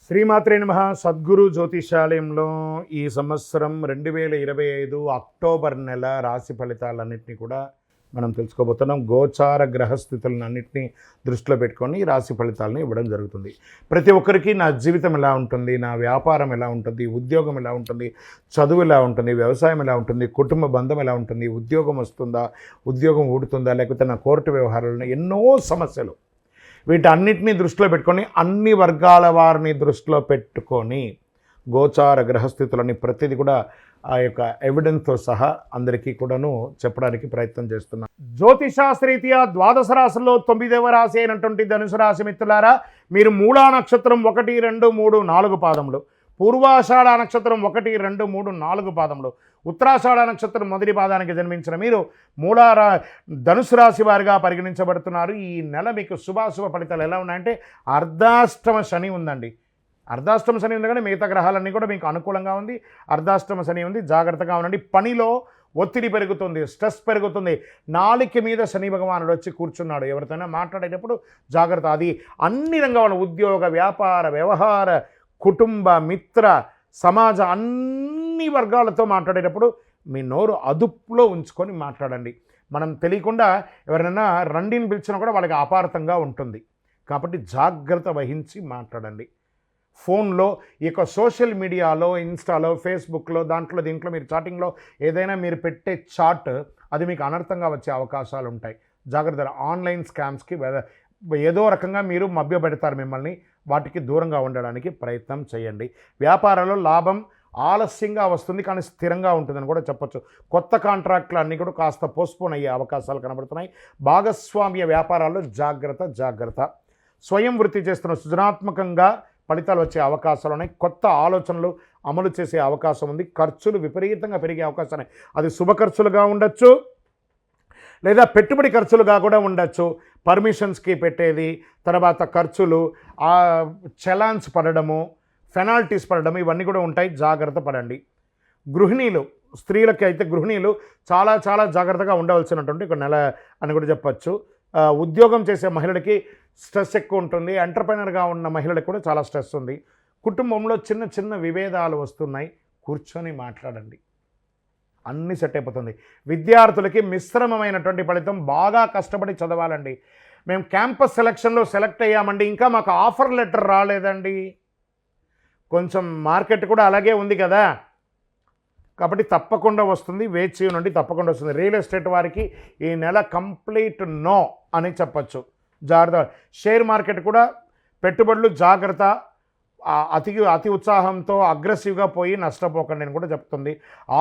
శ్రీమాత్రే నమః. సద్గురు జ్యోతిషాలయంలో ఈ సంవత్సరం 2025 అక్టోబర్ నెల రాశి ఫలితాలన్నింటినీ కూడా మనం తెలుసుకోబోతున్నాం. గోచార గ్రహస్థితులన్నింటినీ దృష్టిలో పెట్టుకొని ఈ రాశి ఫలితాలను ఇవ్వడం జరుగుతుంది. ప్రతి ఒక్కరికి నా జీవితం ఎలా ఉంటుంది, నా వ్యాపారం ఎలా ఉంటుంది, ఉద్యోగం ఎలా ఉంటుంది, చదువు ఎలా ఉంటుంది, వ్యవసాయం ఎలా ఉంటుంది, కుటుంబ బంధం ఎలా ఉంటుంది, ఉద్యోగం వస్తుందా, ఉద్యోగం ఊడుతుందా, లేకపోతే నా కోర్టు వ్యవహారాలను ఎన్నో సమస్యలు, వీటన్నిటినీ దృష్టిలో పెట్టుకొని అన్ని వర్గాల వారిని దృష్టిలో పెట్టుకొని గోచార గ్రహస్థితులని ప్రతిదీ కూడా ఆ యొక్క ఎవిడెన్స్తో సహా అందరికీ కూడాను చెప్పడానికి ప్రయత్నం చేస్తున్నాను. జ్యోతిషాస్త్రీత్యా ద్వాదశ రాశుల్లో 9వ రాశి అయినటువంటి ధనుసు రాశి మిత్రులారా, మీరు మూలా నక్షత్రం 1, 2, 3, 4 పాదములు, పూర్వాషాఢ నక్షత్రం 1, 2, 3, 4 పాదములు, ఉత్తరాషాఢ నక్షత్రం మొదటి పాదానికి జన్మించిన మీరు ధనుసు రాశి వారిగా పరిగణించబడుతున్నారు. ఈ నెల మీకు శుభాశుభ ఫలితాలు ఎలా ఉన్నాయంటే, అర్ధాష్టమ శని ఉందండి. అర్ధాష్టమ శని ఉంది కానీ మిగతా గ్రహాలన్నీ కూడా మీకు అనుకూలంగా ఉంది. అర్ధాష్టమ శని ఉంది, జాగ్రత్తగా ఉండండి. పనిలో ఒత్తిడి పెరుగుతుంది, స్ట్రెస్ పెరుగుతుంది. నాలుక మీద శని భగవానుడు వచ్చి కూర్చున్నాడు. ఎవరితోనైనా మాట్లాడేటప్పుడు జాగ్రత్త. అది అన్ని రంగాల ఉద్యోగ, వ్యాపార, వ్యవహార, కుటుంబ, మిత్ర, సమాజ అన్ని వర్గాలతో మాట్లాడేటప్పుడు మీ నోరు అదుపులో ఉంచుకొని మాట్లాడండి. మనం తెలియకుండా ఎవరైనా రండిని పిలిచినా కూడా వాళ్ళకి అపార్థంగా ఉంటుంది. కాబట్టి జాగ్రత్త వహించి మాట్లాడండి. ఫోన్లో ఈ యొక్క సోషల్ మీడియాలో, ఇన్స్టాలో, ఫేస్బుక్లో, దీంట్లో మీరు చాటింగ్లో ఏదైనా మీరు పెట్టే చాట్ అది మీకు అనర్థంగా వచ్చే అవకాశాలు ఉంటాయి. జాగ్రత్త. ఆన్లైన్ స్కామ్స్కి ఏదో రకంగా మీరు మభ్యపెడతారు మిమ్మల్ని. వాటికి దూరంగా ఉండడానికి ప్రయత్నం చేయండి. వ్యాపారాల్లో లాభం ఆలస్యంగా వస్తుంది కానీ స్థిరంగా ఉంటుందని కూడా చెప్పొచ్చు. కొత్త కాంట్రాక్ట్లు అన్నీ కూడా కాస్త పోస్ట్పోన్ అయ్యే అవకాశాలు కనబడుతున్నాయి. భాగస్వామ్య వ్యాపారాల్లో జాగ్రత్త. స్వయం వృత్తి చేస్తున్న సృజనాత్మకంగా ఫలితాలు వచ్చే అవకాశాలు ఉన్నాయి. కొత్త ఆలోచనలు అమలు చేసే అవకాశం ఉంది. ఖర్చులు విపరీతంగా పెరిగే అవకాశం ఉన్నాయి. అది శుభ ఖర్చులుగా ఉండొచ్చు, లేదా పెట్టుబడి ఖర్చులుగా కూడా ఉండొచ్చు. పర్మిషన్స్కి పెట్టేది, తర్వాత ఖర్చులు, చలాన్స్ పడడము, పెనాల్టీస్ పడడము, ఇవన్నీ కూడా ఉంటాయి. జాగ్రత్త పడండి. గృహిణీలు, స్త్రీలకి అయితే గృహిణీలు చాలా జాగ్రత్తగా ఉండవలసినటువంటి ఒక నెల అని కూడా చెప్పచ్చు. ఉద్యోగం చేసే మహిళలకి స్ట్రెస్ ఎక్కువ ఉంటుంది. ఎంటర్ప్రెనర్గా ఉన్న మహిళలకు కూడా చాలా స్ట్రెస్ ఉంది. కుటుంబంలో చిన్న విభేదాలు వస్తున్నాయి. కూర్చొని మాట్లాడండి, అన్నీ సెట్ అయిపోతుంది. విద్యార్థులకి మిశ్రమమైనటువంటి ఫలితం. బాగా కష్టపడి చదవాలండి. మేము క్యాంపస్ సెలక్షన్లో సెలెక్ట్ అయ్యామండి, ఇంకా మాకు ఆఫర్ లెటర్ రాలేదండి. కొంచెం మార్కెట్ కూడా అలాగే ఉంది కదా, కాబట్టి తప్పకుండా వస్తుంది. వేచి ఉండండి, తప్పకుండా వస్తుంది. రియల్ ఎస్టేట్ వారికి ఈ నెల కంప్లీట్ నో అని చెప్పచ్చు. జాగ్రత్త. షేర్ మార్కెట్ కూడా పెట్టుబడులు జాగ్రత్త. అతి ఉత్సాహంతో అగ్రెసివ్గా పోయి నష్టపోకండి అని కూడా చెప్తుంది.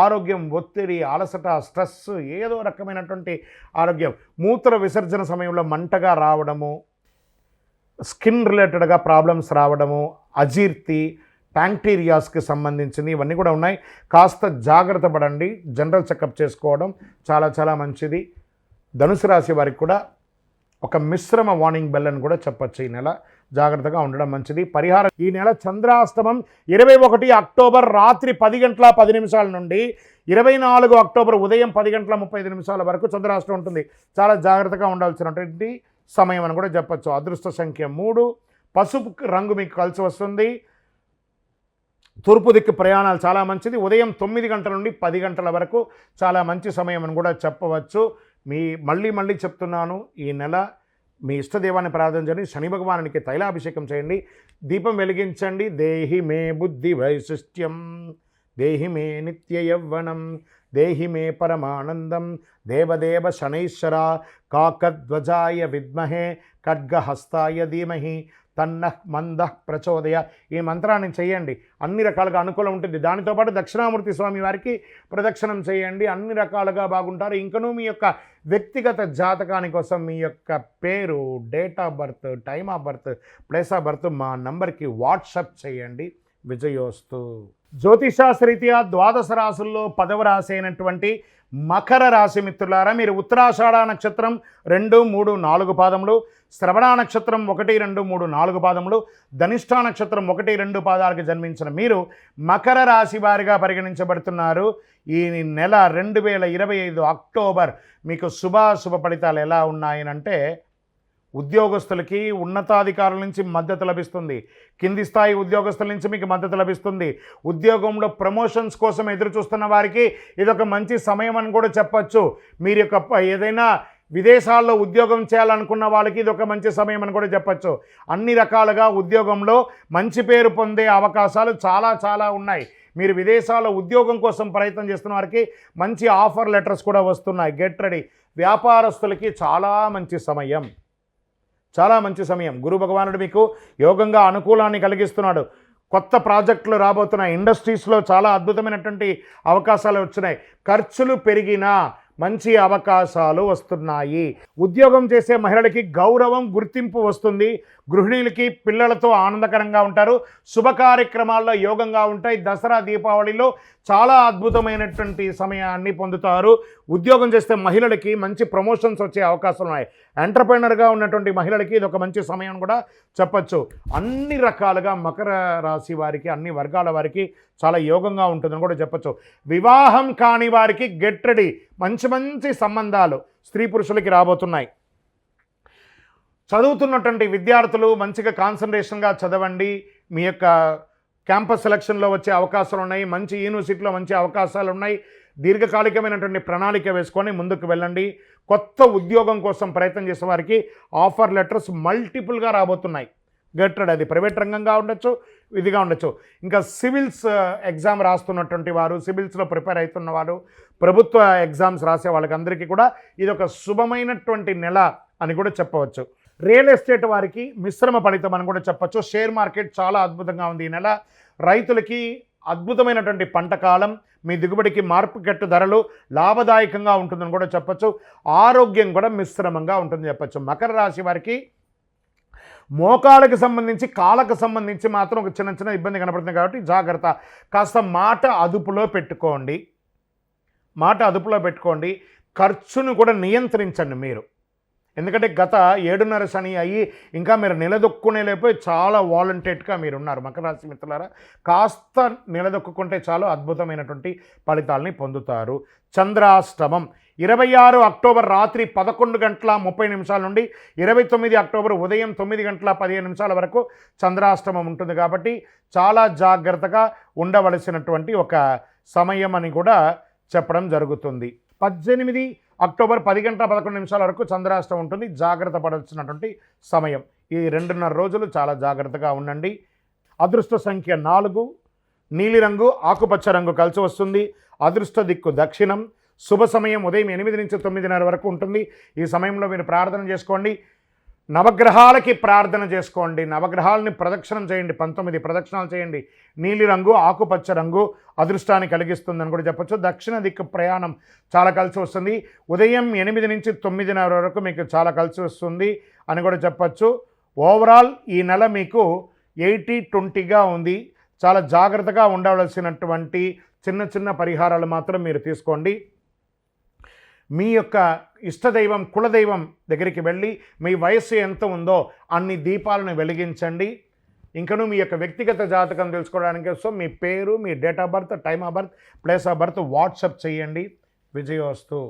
ఆరోగ్యం, ఒత్తిడి, అలసట, స్ట్రెస్, ఏదో రకమైనటువంటి ఆరోగ్యం. మూత్ర విసర్జన సమయంలో మంటగా రావడము, స్కిన్ రిలేటెడ్గా ప్రాబ్లమ్స్ రావడము, అజీర్తి, బ్యాక్టీరియాస్కి సంబంధించింది ఇవన్నీ కూడా ఉన్నాయి. కాస్త జాగ్రత్త పడండి. జనరల్ చెకప్ చేసుకోవడం చాలా మంచిది. ధనుసు రాశి వారికి కూడా ఒక మిశ్రమ వార్నింగ్ బెల్ అని కూడా చెప్పచ్చు. ఈ నెల జాగ్రత్తగా ఉండడం మంచిది. పరిహారం. ఈ నెల చంద్రాష్టమం 21 అక్టోబర్ రాత్రి 10 గంటల 10 నిమిషాల నుండి 24 అక్టోబర్ ఉదయం 10 గంటల 35 నిమిషాల వరకు చంద్రాష్టమం ఉంటుంది. చాలా జాగ్రత్తగా ఉండాల్సినటువంటి సమయం అని కూడా చెప్పచ్చు. అదృష్ట సంఖ్య 3. పసుపు రంగు మీకు కలిసి వస్తుంది. తూర్పు దిక్కు ప్రయాణాలు చాలా మంచిది. ఉదయం 9 గంటల నుండి 10 గంటల వరకు చాలా మంచి సమయం అని కూడా చెప్పవచ్చు. మళ్ళీ చెప్తున్నాను, ఈ నెల మీ ఇష్టదేవాన్ని ప్రార్థన చేయండి. శని భగవానునికి తైలాభిషేకం చేయండి, దీపం వెలిగించండి. దేహి మే బుద్ధి వైశిష్ట్యం, దేహి మే నిత్య యవ్వనం, దేహి మే పరమానందం, దేవదేవ శనైశ్వర కాకధ్వజాయ విద్మహే ఖడ్గహస్తాయ ధీమహి తన్నః మందః ప్రచోదయ. ఈ మంత్రాన్ని చేయండి, అన్ని రకాలుగా అనుకూలం ఉంటుంది. దానితో పాటు దక్షిణామూర్తి స్వామి వారికి ప్రదక్షిణం చేయండి, అన్ని రకాలుగా బాగుంటారు. ఇంకనూ మీ యొక్క వ్యక్తిగత జాతకాని కోసం మీ యొక్క పేరు, date of birth, time of birth, place of birth మా నంబర్కి వాట్సాప్ చేయండి. విజయోస్తు. జ్యోతిషాస్త్రీత్యా ద్వాదశ రాశుల్లో 10వ రాశి అయినటువంటి మకర రాశి మిత్రులారా, మీరు ఉత్తరాషాఢ నక్షత్రం 2, 3, 4 పాదములు, శ్రవణ నక్షత్రం 1, 2, 3, 4 పాదములు, ధనిష్ఠా నక్షత్రం 1, 2 పాదాలకు జన్మించిన మీరు మకర రాశి వారిగా పరిగణించబడుతున్నారు. ఈ నెల 2025 అక్టోబర్ మీకు శుభాశుభ ఫలితాలు ఎలా ఉన్నాయనంటే, ఉద్యోగస్తులకి ఉన్నతాధికారుల నుంచి మద్దతు లభిస్తుంది, కింది స్థాయి ఉద్యోగస్తుల నుంచి మీకు మద్దతు లభిస్తుంది. ఉద్యోగంలో ప్రమోషన్స్ కోసం ఎదురు చూస్తున్న వారికి ఇదొక మంచి సమయం అని కూడా చెప్పచ్చు. మీరు యొక్క ఏదైనా విదేశాల్లో ఉద్యోగం చేయాలనుకున్న వాళ్ళకి ఇది ఒక మంచి సమయం అని కూడా చెప్పచ్చు. అన్ని రకాలుగా ఉద్యోగంలో మంచి పేరు పొందే అవకాశాలు చాలా చాలా ఉన్నాయి. మీరు విదేశాల్లో ఉద్యోగం కోసం ప్రయత్నం చేస్తున్న వారికి మంచి ఆఫర్ లెటర్స్ కూడా వస్తున్నాయి. Get ready. వ్యాపారస్తులకి చాలా మంచి సమయం, చాలా మంచి సమయం. గురు భగవానుడు మీకు యోగంగా అనుకూలాన్ని కలిగిస్తున్నాడు. కొత్త ప్రాజెక్టులు రాబోతున్నాయి. ఇండస్ట్రీస్లో చాలా అద్భుతమైనటువంటి అవకాశాలు వచ్చినాయి. ఖర్చులు పెరిగినా మంచి అవకాశాలు వస్తున్నాయి. ఉద్యోగం చేసే మహిళలకి గౌరవం, గుర్తింపు వస్తుంది. గృహిణులకి పిల్లలతో ఆనందకరంగా ఉంటారు. శుభ కార్యక్రమాల్లో యోగంగా ఉంటాయి. దసరా, దీపావళిలో చాలా అద్భుతమైనటువంటి సమయాన్ని పొందుతారు. ఉద్యోగం చేస్తే మహిళలకి మంచి ప్రమోషన్స్ వచ్చే అవకాశాలు ఉన్నాయి. ఎంటర్ప్రైనర్గా ఉన్నటువంటి మహిళలకి ఇది ఒక మంచి సమయం కూడా చెప్పచ్చు. అన్ని రకాలుగా మకర రాశి వారికి, అన్ని వర్గాల వారికి చాలా యోగంగా ఉంటుందని కూడా చెప్పచ్చు. వివాహం కాని వారికి గెట్ రెడీ. మంచి మంచి సంబంధాలు స్త్రీ పురుషులకి రాబోతున్నాయి. చదువుతున్నటువంటి విద్యార్థులు మంచిగా కాన్సన్ట్రేషన్గా చదవండి. మీ యొక్క క్యాంపస్ సెలక్షన్లో వచ్చే అవకాశాలు ఉన్నాయి. మంచి యూనివర్సిటీలో మంచి అవకాశాలు ఉన్నాయి. దీర్ఘకాలికమైనటువంటి ప్రణాళిక వేసుకొని ముందుకు వెళ్ళండి. కొత్త ఉద్యోగం కోసం ప్రయత్నం చేసే వారికి ఆఫర్ లెటర్స్ మల్టిపుల్గా రాబోతున్నాయి. గెట్టెడ్. అది ప్రైవేట్ రంగంగా ఉండొచ్చు, ఇదిగా ఉండొచ్చు. ఇంకా సివిల్స్ ఎగ్జామ్ రాస్తున్నటువంటి వారు, సివిల్స్లో ప్రిపేర్ అవుతున్న వారు, ప్రభుత్వ ఎగ్జామ్స్ రాసే వాళ్ళకందరికీ కూడా ఇది ఒక శుభమైనటువంటి నెల అని కూడా చెప్పవచ్చు. రియల్ ఎస్టేట్ వారికి మిశ్రమ ఫలితం అని కూడా చెప్పచ్చు. షేర్ మార్కెట్ చాలా అద్భుతంగా ఉంది ఈ నెల. రైతులకి అద్భుతమైనటువంటి పంట కాలం. మీ దిగుబడికి మార్కెట్ ధరలు లాభదాయకంగా ఉంటుందని కూడా చెప్పచ్చు. ఆరోగ్యం కూడా మిశ్రమంగా ఉంటుందని చెప్పచ్చు. మకర రాశి వారికి మోకాళ్ళకి సంబంధించి, కాళ్ళకు సంబంధించి మాత్రం ఒక చిన్న చిన్న ఇబ్బంది కనపడుతుంది కాబట్టి జాగ్రత్త. కాస్త మాట అదుపులో పెట్టుకోండి. మాట అదుపులో పెట్టుకోండి. ఖర్చును కూడా నియంత్రించండి మీరు. ఎందుకంటే గత 7.5 శని అయ్యి ఇంకా మీరు నిలదొక్కునే లేకపోయి చాలా వాలంటేట్గా మీరు ఉన్నారు. మకర రాశి మిత్రులారా, కాస్త నిలదొక్కుంటే చాలు అద్భుతమైనటువంటి ఫలితాలని పొందుతారు. చంద్రాష్టమం 26 అక్టోబర్ రాత్రి 11:30 నుండి 29 అక్టోబర్ ఉదయం 9:15 వరకు చంద్రాష్టమం ఉంటుంది. కాబట్టి చాలా జాగ్రత్తగా ఉండవలసినటువంటి ఒక సమయం అని కూడా చెప్పడం జరుగుతుంది. 18 అక్టోబర్ 10:11 వరకు చంద్రాష్టమం ఉంటుంది. జాగ్రత్త పడాల్సినటువంటి సమయం. ఈ 2.5 రోజులు చాలా జాగ్రత్తగా ఉండండి. అదృష్ట సంఖ్య 4, నీలిరంగు, ఆకుపచ్చ రంగు కలిసి వస్తుంది. అదృష్ట దిక్కు దక్షిణం. శుభ సమయం ఉదయం 8 నుంచి 9:30 వరకు ఉంటుంది. ఈ సమయంలో మీరు ప్రార్థన చేసుకోండి. నవగ్రహాలకి ప్రార్థన చేసుకోండి. నవగ్రహాలని ప్రదక్షిణం చేయండి. 19 ప్రదక్షిణాలు చేయండి. నీలిరంగు, ఆకుపచ్చ రంగు అదృష్టాన్ని కలిగిస్తుందని కూడా చెప్పచ్చు. దక్షిణ దిక్కు ప్రయాణం చాలా కలిసి వస్తుంది. ఉదయం 8 నుంచి 9:30 వరకు మీకు చాలా కలిసి వస్తుంది అని కూడా చెప్పచ్చు. ఓవరాల్ ఈ నెల మీకు 80-20గా ఉంది. చాలా జాగ్రత్తగా ఉండవలసినటువంటి చిన్న చిన్న పరిహారాలు మాత్రం మీరు తీసుకోండి. మీ యొక్క ఇష్టదైవం, కులదైవం దగ్గరికి వెళ్ళి మీ వయస్సు ఎంత ఉందో అన్ని దీపాలను వెలిగించండి. ఇంకను మీ యొక్క వ్యక్తిగత జాతకం తెలుసుకోవడానికి కోసం మీ పేరు, మీ date of birth, time of birth, place of birth WhatsApp చేయండి. విజయోస్తు.